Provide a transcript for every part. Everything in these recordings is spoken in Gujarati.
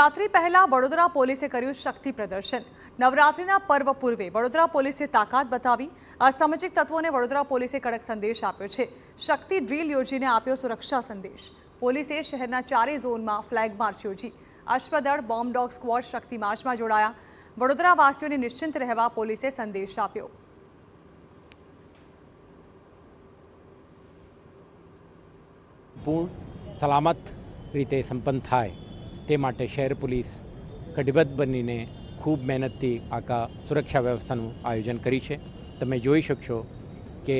નવરાત્રી પહેલા વડોદરા પોલીસે કર્યું શક્તિ પ્રદર્શન। નવરાત્રીના પર્વ પૂર્વે વડોદરા પોલીસે તાકાત બતાવી। અસામાજિક તત્વોને વડોદરા પોલીસે કડક સંદેશ આપ્યો છે। શક્તિ ડ્રીલ યોજીને આપ્યો સુરક્ષા સંદેશ। પોલીસે શહેરના 4 ઝોનમાં ફ્લેગ માર્ચ યોજી। અશ્વદળ બોમ્બ ડોગ સ્ક્વોડ શક્તિ માર્ચમાં જોડાયા। વડોદરાવાસીઓને નિશ્ચિંત રહેવા પોલીસે સંદેશ આપ્યો। पूर्ण सलामत रीते संपन्न थाय ते माटे शहर पुलिस कटिबद्ध बनीने खूब मेहनतथी आका सुरक्षा व्यवस्थानुं आयोजन करी छे। तमे जोई शकशो के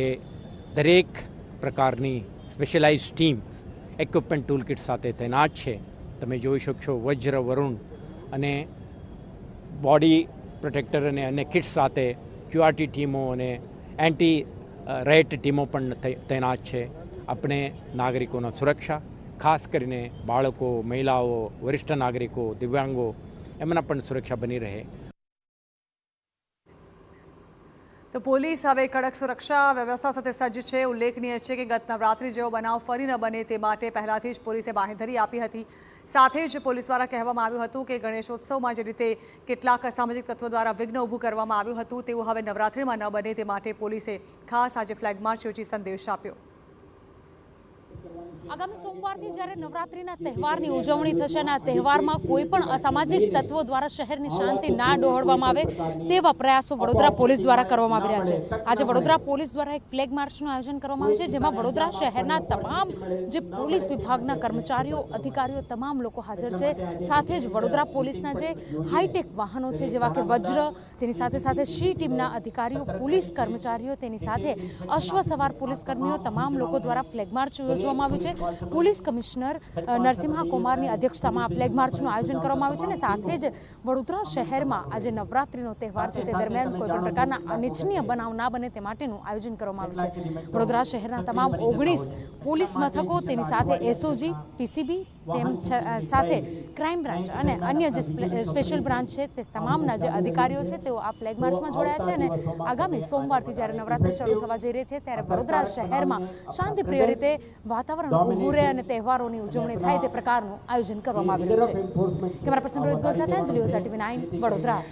दरेक प्रकारनी specialise teams equipment tool kit साथे तैनात छे। तमे जोई शकशो वज्र वरुण अने बॉडी प्रोटेक्टर अने अन्य किट्स साथे क्यूआरटी टीमों अने एंटी रेट टीमों पण तैनात छे। अपने नागरिकों सुरक्षा खास करीने बाळको, महिलाओं, वरिष्ठ नागरिकों, दिव्यांगों एमना पण सुरक्षा बनी रहे। तो पुलिस हवे कड़क सुरक्षा व्यवस्था साथे सज्ज छे। उल्लेखनीय छे के गत नवरात्रि जेवो बनाव फरी न बने ते माटे पहेलाथी ज पोलीसे बाहेधरी आपी हती। साथे ज पोलीस द्वारा कहेवामां आव्युं हतुं के गणेशोत्सवमां जे रीते केटलाक असामाजिक तत्वो द्वारा विघ्न ऊभुं करवामां आव्युं हतुं तेवुं हवे नवरात्रिमां न बने ते माटे पोलीसे खास आज फ्लेग मार्च योजी संदेश आप्यो। आगामी सोमवारथी જ્યારે નવરાત્રીના તહેવારની ઉજવણી થશે અને આ તહેવારમાં કોઈ પણ અસામાજિક તત્વો દ્વારા શહેરની શાંતિ ના ડહોળવામાં આવે તેવા પ્રયાસો વડોદરા પોલીસ દ્વારા કરવામાં આવી રહ્યા છે। આજે વડોદરા પોલીસ દ્વારા એક ફ્લેગ માર્ચનું આયોજન કરવામાં આવ્યું છે, જેમાં વડોદરા શહેરના તમામ જે પોલીસ વિભાગના કર્મચારીઓ, અધિકારીઓ તમામ લોકો હાજર છે। સાથે જ વડોદરા પોલીસના જે હાઈટેક વાહનો છે જેવા કે વજ્ર, તેની સાથે સાથે સી ટીમના અધિકારીઓ, પોલીસ કર્મચારીઓ, તેની સાથે અશ્વ સવાર પોલીસ કર્મીઓ તમામ લોકો દ્વારા ફ્લેગ માર્ચ યોજવામાં આવ્યું છે। પોલીસ કમિશનર નરસિંહા કુમારની અધ્યક્ષતામાં આ ફ્લેગ માર્ચનું આયોજન કરવામાં આવ્યું છે અને સાથે જ વડોદરા શહેરમાં આજે નવરાત્રીનો તહેવાર છે તે દરમિયાન કોઈપણ પ્રકારના અનિચ્છનીય બનાવ ના બને તે માટેનું આયોજન કરવામાં આવ્યું છે। વડોદરા શહેરના તમામ 19 પોલીસ મથકો, તેની સાથે એસઓજી, પીસીબી, તેમ સાથે ક્રાઇમ બ્રાન્ચ અને અન્ય જે સ્પેશિયલ બ્રાન્ચ છે તે તમામના જે અધિકારીઓ છે તેઓ આ ફ્લેગ માર્ચમાં જોડાયા છે અને આગામી સોમવારથી જ્યારે નવરાત્રી શરૂ થવા જઈ રહી છે ત્યારે વડોદરા શહેરમાં શાંતિપ્રિય રીતે વાતાવરણ ઊભું રહે અને તહેવારોની ઉજવણી થાય તે પ્રકારનું આયોજન કરવામાં આવી રહ્યું છે। કેમેરા પર્સન રોહિત ગોલ સાથે અંજલિ ઓઝા, TV9 વડોદરા।